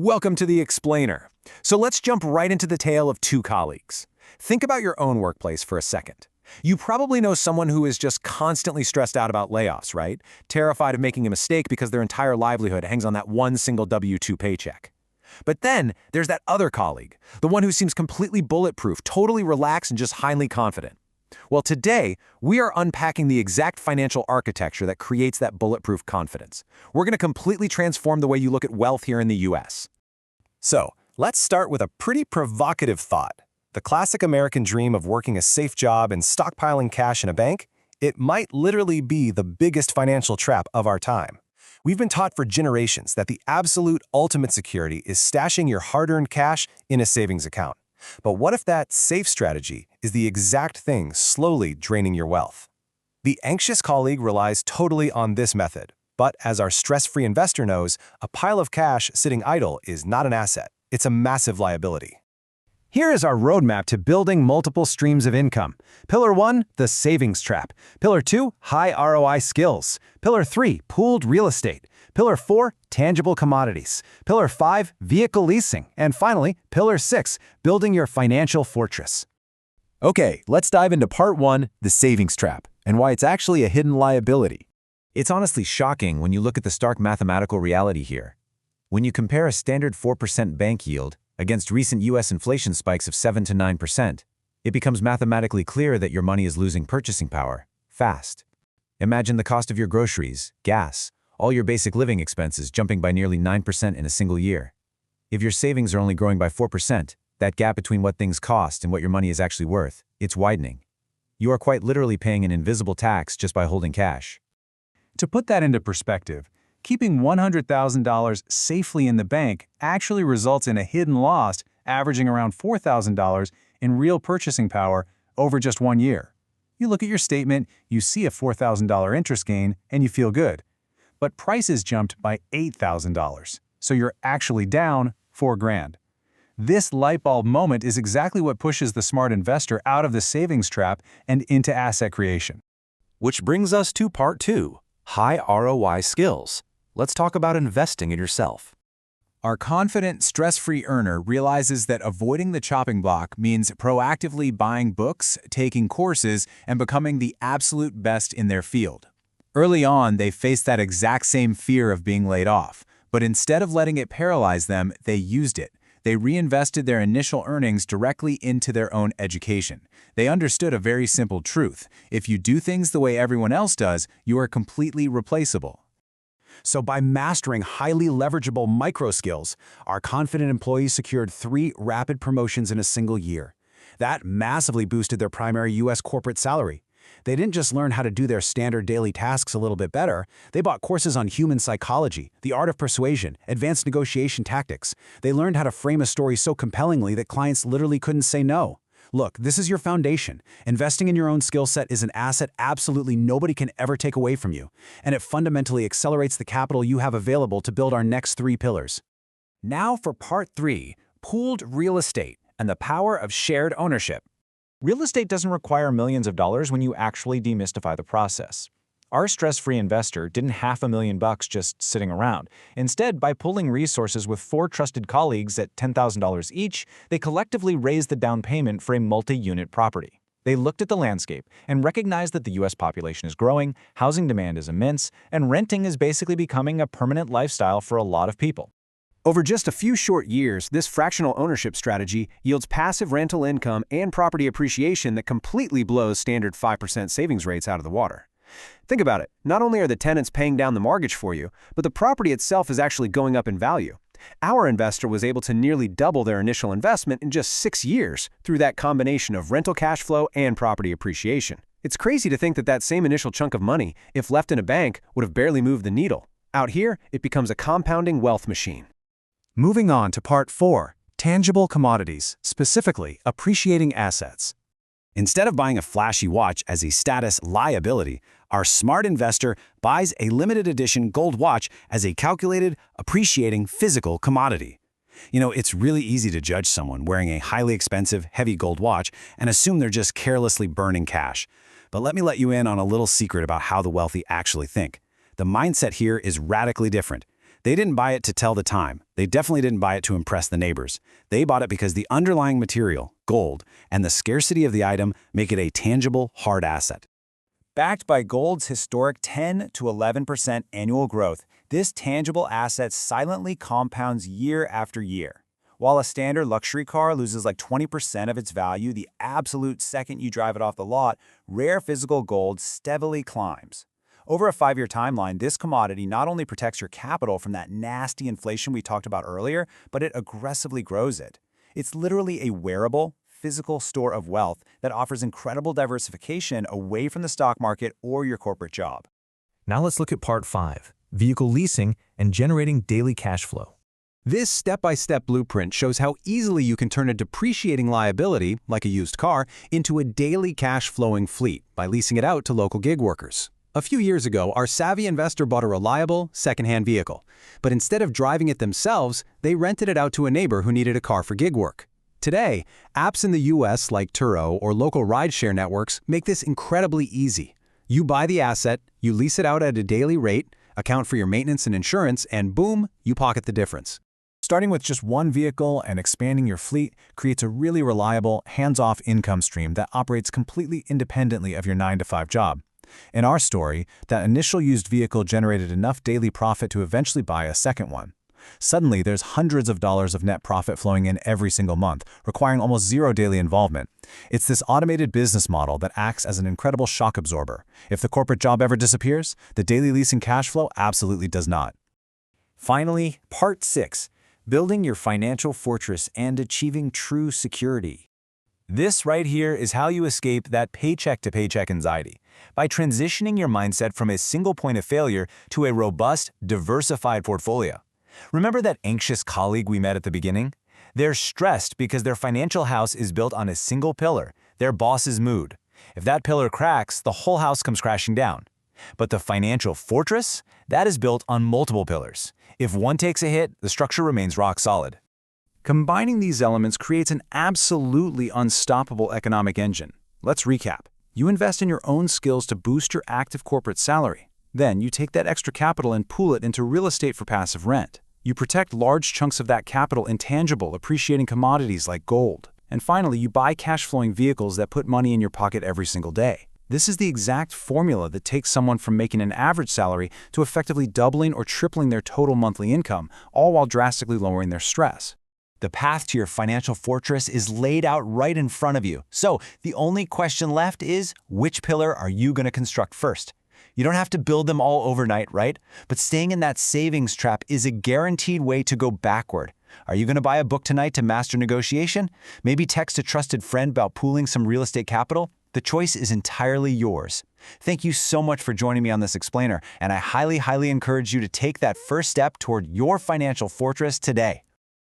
Welcome to the Explainer. So let's jump right into the tale of two colleagues. Think about your own workplace for a second. You probably know someone who is just constantly stressed out about layoffs, right? Terrified of making a mistake because their entire livelihood hangs on that one single W-2 paycheck. But then there's that other colleague, the one who seems completely bulletproof, totally relaxed, and just highly confident. Well, today, we are unpacking the exact financial architecture that creates that bulletproof confidence. We're going to completely transform the way you look at wealth here in the US. So, let's start with a pretty provocative thought. The classic American dream of working a safe job and stockpiling cash in a bank, it might literally be the biggest financial trap of our time. We've been taught for generations that the absolute ultimate security is stashing your hard-earned cash in a savings account. But what if that safe strategy is the exact thing slowly draining your wealth? The anxious colleague relies totally on this method. But as our stress-free investor knows, a pile of cash sitting idle is not an asset. It's a massive liability. Here is our roadmap to building multiple streams of income. Pillar 1, the savings trap. Pillar 2, high ROI skills. Pillar 3, pooled real estate. Pillar 4, tangible commodities. Pillar 5, vehicle leasing. And finally, Pillar 6, building your financial fortress. Okay, let's dive into part 1, the savings trap, and why it's actually a hidden liability. It's honestly shocking when you look at the stark mathematical reality here. When you compare a standard 4% bank yield against recent US inflation spikes of 7 to 9%, it becomes mathematically clear that your money is losing purchasing power, fast. Imagine the cost of your groceries, gas, all your basic living expenses jumping by nearly 9% in a single year. If your savings are only growing by 4%, that gap between what things cost and what your money is actually worth, it's widening. You are quite literally paying an invisible tax just by holding cash. To put that into perspective, keeping $100,000 safely in the bank actually results in a hidden loss averaging around $4,000 in real purchasing power over just 1 year. You look at your statement, you see a $4,000 interest gain, and you feel good. But prices jumped by $8,000, so you're actually down $4,000. This light bulb moment is exactly what pushes the smart investor out of the savings trap and into asset creation. Which brings us to part 2, high ROI skills. Let's talk about investing in yourself. Our confident, stress-free earner realizes that avoiding the chopping block means proactively buying books, taking courses, and becoming the absolute best in their field. Early on, they faced that exact same fear of being laid off, but instead of letting it paralyze them, they used it. They reinvested their initial earnings directly into their own education. They understood a very simple truth. If you do things the way everyone else does, you are completely replaceable. So by mastering highly leverageable micro skills, our confident employees secured 3 rapid promotions in a single year. That massively boosted their primary U.S. corporate salary. They didn't just learn how to do their standard daily tasks a little bit better, they bought courses on human psychology, the art of persuasion, advanced negotiation tactics. They learned how to frame a story so compellingly that clients literally couldn't say no. Look, this is your foundation. Investing in your own skill set is an asset absolutely nobody can ever take away from you, and it fundamentally accelerates the capital you have available to build our next 3 pillars. Now for part 3, pooled real estate and the power of shared ownership. Real estate doesn't require millions of dollars when you actually demystify the process. Our stress-free investor didn't $500,000 just sitting around. Instead, by pooling resources with 4 trusted colleagues at $10,000 each, they collectively raised the down payment for a multi-unit property. They looked at the landscape and recognized that the U.S. population is growing, housing demand is immense, and renting is basically becoming a permanent lifestyle for a lot of people. Over just a few short years, this fractional ownership strategy yields passive rental income and property appreciation that completely blows standard 5% savings rates out of the water. Think about it. Not only are the tenants paying down the mortgage for you, but the property itself is actually going up in value. Our investor was able to nearly double their initial investment in just 6 years through that combination of rental cash flow and property appreciation. It's crazy to think that that same initial chunk of money, if left in a bank, would have barely moved the needle. Out here, it becomes a compounding wealth machine. Moving on to part 4, tangible commodities, specifically appreciating assets. Instead of buying a flashy watch as a status liability, our smart investor buys a limited edition gold watch as a calculated, appreciating physical commodity. You know, it's really easy to judge someone wearing a highly expensive, heavy gold watch and assume they're just carelessly burning cash. But let me let you in on a little secret about how the wealthy actually think. The mindset here is radically different. They didn't buy it to tell the time. They definitely didn't buy it to impress the neighbors. They bought it because the underlying material, gold, and the scarcity of the item make it a tangible, hard asset. Backed by gold's historic 10 to 11% annual growth, this tangible asset silently compounds year after year. While a standard luxury car loses like 20% of its value the absolute second you drive it off the lot, rare physical gold steadily climbs. Over a 5-year timeline, this commodity not only protects your capital from that nasty inflation we talked about earlier, but it aggressively grows it. It's literally a wearable, physical store of wealth that offers incredible diversification away from the stock market or your corporate job. Now let's look at Part 5, Vehicle Leasing and Generating Daily Cash Flow. This step-by-step blueprint shows how easily you can turn a depreciating liability, like a used car, into a daily cash-flowing fleet by leasing it out to local gig workers. A few years ago, our savvy investor bought a reliable, second-hand vehicle. But instead of driving it themselves, they rented it out to a neighbor who needed a car for gig work. Today, apps in the US like Turo or local rideshare networks make this incredibly easy. You buy the asset, you lease it out at a daily rate, account for your maintenance and insurance, and boom, you pocket the difference. Starting with just one vehicle and expanding your fleet creates a really reliable, hands-off income stream that operates completely independently of your 9-to-5 job. In our story, that initial used vehicle generated enough daily profit to eventually buy a second one. Suddenly, there's hundreds of dollars of net profit flowing in every single month, requiring almost zero daily involvement. It's this automated business model that acts as an incredible shock absorber. If the corporate job ever disappears, the daily leasing cash flow absolutely does not. Finally, Part 6. Building your financial fortress and achieving true security. This right here is how you escape that paycheck-to-paycheck anxiety, by transitioning your mindset from a single point of failure to a robust, diversified portfolio. Remember that anxious colleague we met at the beginning? They're stressed because their financial house is built on a single pillar, their boss's mood. If that pillar cracks, the whole house comes crashing down. But the financial fortress? That is built on multiple pillars. If one takes a hit, the structure remains rock solid. Combining these elements creates an absolutely unstoppable economic engine. Let's recap. You invest in your own skills to boost your active corporate salary. Then you take that extra capital and pool it into real estate for passive rent. You protect large chunks of that capital in tangible, appreciating commodities like gold. And finally, you buy cash-flowing vehicles that put money in your pocket every single day. This is the exact formula that takes someone from making an average salary to effectively doubling or tripling their total monthly income, all while drastically lowering their stress. The path to your financial fortress is laid out right in front of you. So the only question left is, which pillar are you going to construct first? You don't have to build them all overnight, right? But staying in that savings trap is a guaranteed way to go backward. Are you going to buy a book tonight to master negotiation? Maybe text a trusted friend about pooling some real estate capital? The choice is entirely yours. Thank you so much for joining me on this explainer, and I highly encourage you to take that first step toward your financial fortress today.